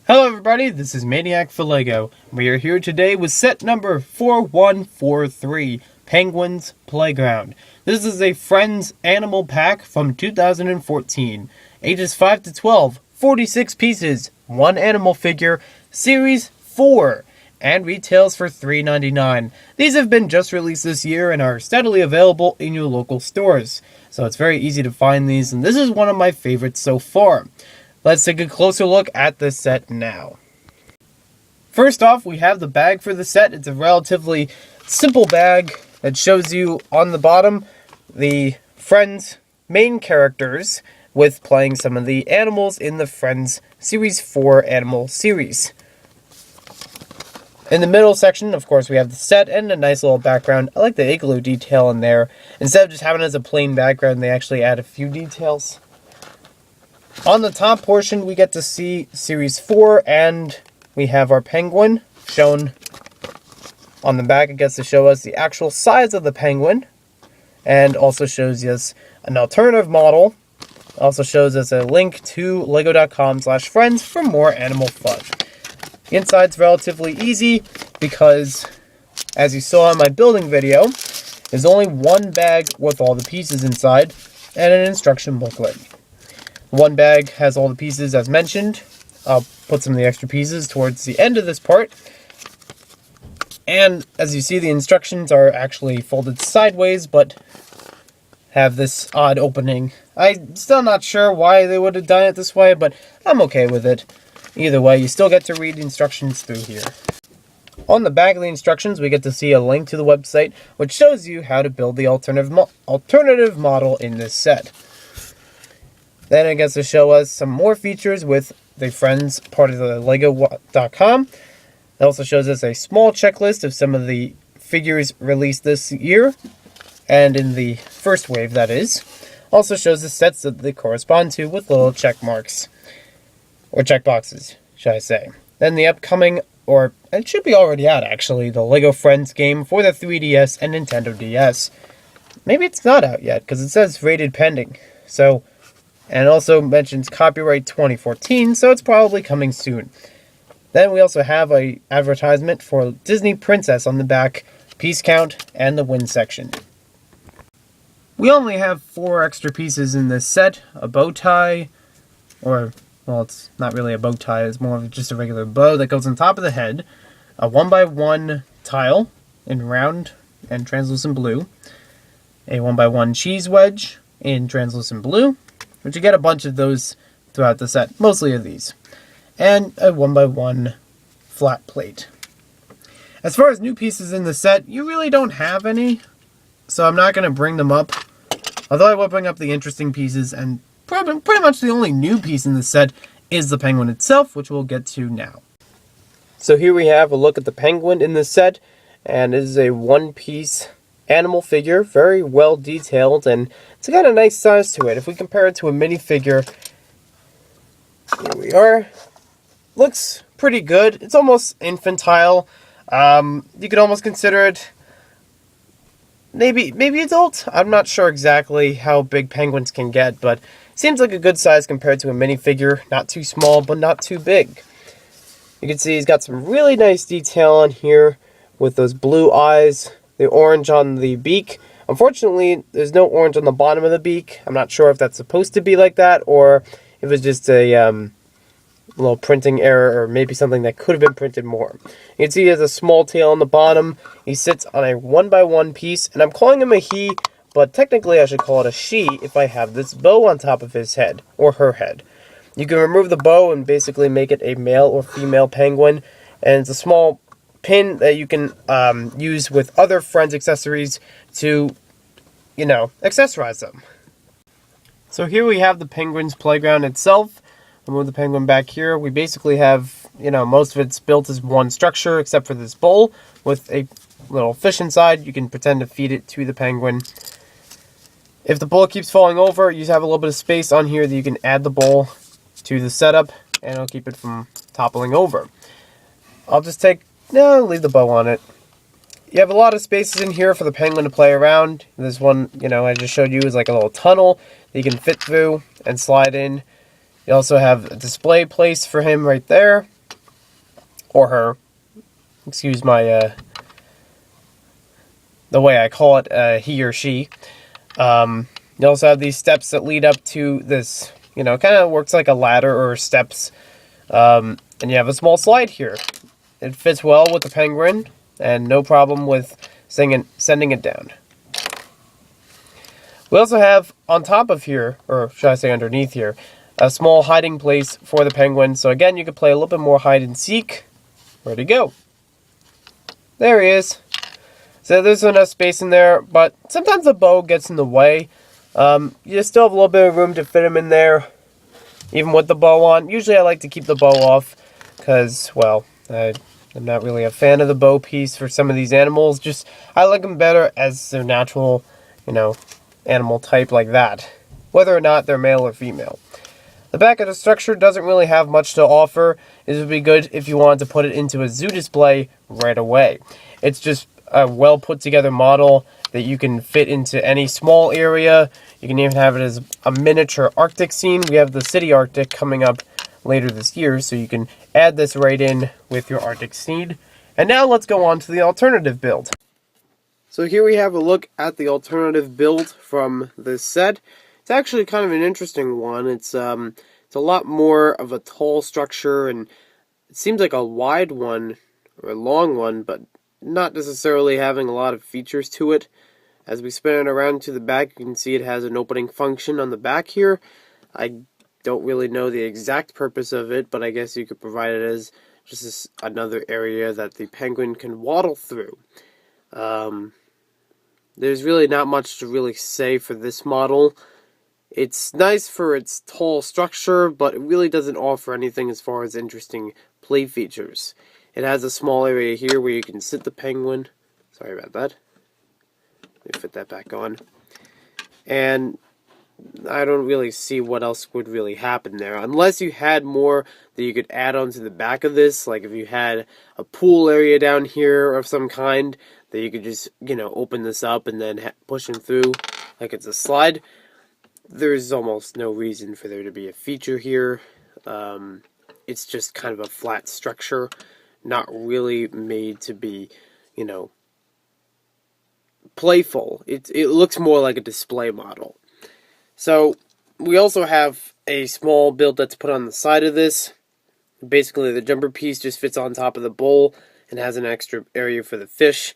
Hello everybody, this is Maniac for LEGO. We are here today with set number 4143, Penguins Playground. This is a Friends Animal Pack from 2014. Ages 5 to 12, 46 pieces, 1 animal figure, Series 4, and retails for $3.99. These have been just released this year and are steadily available in your local stores. So it's very easy to find these, and this is one of my favorites so far. Let's take a closer look at this set now. First off, we have the bag for the set. It's a relatively simple bag that shows you on the bottom the Friends main characters with playing some of the animals in the Friends Series 4 animal series. In the middle section, of course, we have the set and a nice little background. I like the igloo detail in there. Instead of just having it as a plain background, they actually add a few details. On the top portion, we get to see Series 4, and we have our penguin shown on the back. It gets to show us the actual size of the penguin, and also shows us an alternative model. Also shows us a link to lego.com/friends for more animal fun. The inside's relatively easy because, as you saw in my building video, there's only one bag with all the pieces inside and an instruction booklet. One bag has all the pieces as mentioned. I'll put some of the extra pieces towards the end of this part. And as you see, the instructions are actually folded sideways, but have this odd opening. I'm still not sure why they would have done it this way, but I'm okay with it. Either way, you still get to read the instructions through here. On the back of the instructions, we get to see a link to the website, which shows you how to build the alternative model in this set. Then it gets to show us some more features with the Friends part of the lego.com. It also shows us a small checklist of some of the figures released this year, and in the first wave, that is. Also shows the sets that they correspond to with little check marks, or check boxes, should I say. Then the upcoming, or it should be already out actually, the LEGO Friends game for the 3DS and Nintendo DS. Maybe it's not out yet, because it says rated pending. So, and it also mentions copyright 2014, so it's probably coming soon. Then we also have an advertisement for Disney Princess on the back, piece count, and the win section. We only have 4 extra pieces in this set. A bow tie, or, well, it's not really a bow tie, it's more of just a regular bow that goes on top of the head. A 1x1 tile in round and translucent blue. A 1x1 cheese wedge in translucent blue. But you get a bunch of those throughout the set, mostly of these. And a 1x1 flat plate. As far as new pieces in the set, you really don't have any, so I'm not going to bring them up. Although I will bring up the interesting pieces, and pretty much the only new piece in the set is the penguin itself, which we'll get to now. So here we have a look at the penguin in the set, and it is a one-piece animal figure, very well detailed, and it's got a nice size to it. If we compare it to a minifigure, here we are. Looks pretty good. It's almost infantile. You could almost consider it maybe adult. I'm not sure exactly how big penguins can get, but seems like a good size compared to a minifigure. Not too small, but not too big. You can see he's got some really nice detail on here with those blue eyes. The orange on the beak. Unfortunately, there's no orange on the bottom of the beak. I'm not sure if that's supposed to be like that, or if it's just a little printing error, or maybe something that could have been printed more. You can see he has a small tail on the bottom. He sits on a 1x1 piece, and I'm calling him a he, but technically I should call it a she if I have this bow on top of his head, or her head. You can remove the bow and basically make it a male or female penguin, and it's a small pin that you can use with other Friends accessories to, accessorize them. So here we have the Penguins Playground itself. I'll move the penguin back here. We basically have, most of it's built as one structure except for this bowl with a little fish inside. You can pretend to feed it to the penguin. If the bowl keeps falling over, you have a little bit of space on here that you can add the bowl to the setup, and it'll keep it from toppling over. I'll just leave the bow on it. You have a lot of spaces in here for the penguin to play around. This one, I just showed you is like a little tunnel that you can fit through and slide in. You also have a display place for him right there. or her. Excuse my, the way I call it, he or she. You also have these steps that lead up to this, kind of works like a ladder or steps. And you have a small slide here. It fits well with the penguin, and no problem with sending it down. We also have on top of here, or should I say underneath here, a small hiding place for the penguin. So again, you can play a little bit more hide and seek. Where'd he go? There he is. So there's enough space in there, but sometimes the bow gets in the way. You still have a little bit of room to fit him in there, even with the bow on. Usually I like to keep the bow off, because, well, I'm not really a fan of the bow piece for some of these animals. Just, I like them better as their natural, animal type like that, whether or not they're male or female. The back of the structure doesn't really have much to offer. It would be good if you wanted to put it into a zoo display right away. It's just a well put together model that you can fit into any small area. You can even have it as a miniature Arctic scene. We have the City Arctic coming up later this year, so you can add this right in with your Arctic scene. And now let's go on to the alternative build. So here we have a look at the alternative build from this set. It's actually kind of an interesting one. It's a lot more of a tall structure, and it seems like a wide one, or a long one, but not necessarily having a lot of features to it. As we spin it around to the back, you can see it has an opening function on the back here. I don't really know the exact purpose of it, but I guess you could provide it as just another area that the penguin can waddle through. There's really not much to really say for this model. It's nice for its tall structure, but it really doesn't offer anything as far as interesting play features. It has a small area here where you can sit the penguin. Sorry about that. Let me fit that back on. And I don't really see what else would really happen there. Unless you had more that you could add onto the back of this. Like if you had a pool area down here of some kind that you could just, open this up and then push him through like it's a slide. There's almost no reason for there to be a feature here. It's just kind of a flat structure. Not really made to be, playful. It looks more like a display model. So we also have a small build that's put on the side of this. Basically, the jumper piece just fits on top of the bowl and has an extra area for the fish.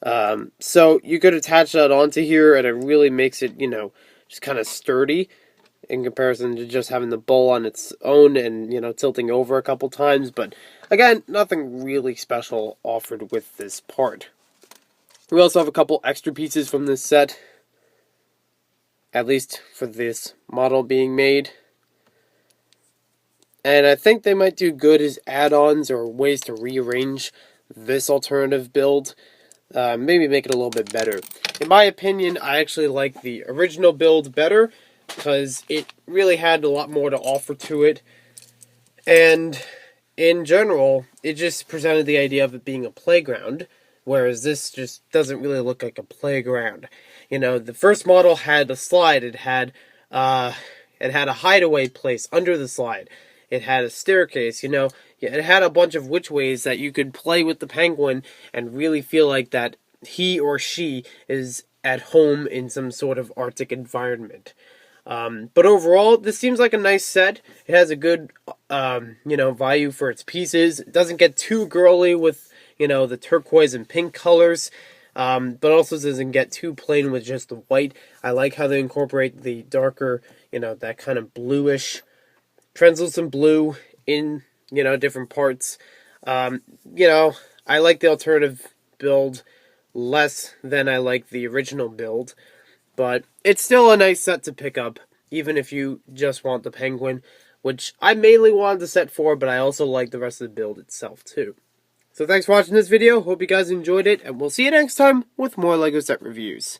So you could attach that onto here, and it really makes it, just kind of sturdy in comparison to just having the bowl on its own and, tilting over a couple times. But again, nothing really special offered with this part. We also have a couple extra pieces from this set, at least for this model being made. And I think they might do good as add-ons or ways to rearrange this alternative build. Maybe make it a little bit better. In my opinion, I actually like the original build better because it really had a lot more to offer to it. And in general, it just presented the idea of it being a playground, whereas this just doesn't really look like a playground. The first model had a slide. It had a hideaway place under the slide. It had a staircase, it had a bunch of which ways that you could play with the penguin and really feel like that he or she is at home in some sort of Arctic environment. But overall, this seems like a nice set. It has a good, value for its pieces. It doesn't get too girly with, the turquoise and pink colors, but also doesn't get too plain with just the white. I like how they incorporate the darker, that kind of bluish, translucent blue in, different parts. I like the alternative build less than I like the original build, but it's still a nice set to pick up, even if you just want the penguin, which I mainly wanted the set for, but I also like the rest of the build itself too. So thanks for watching this video, hope you guys enjoyed it, and we'll see you next time with more LEGO set reviews.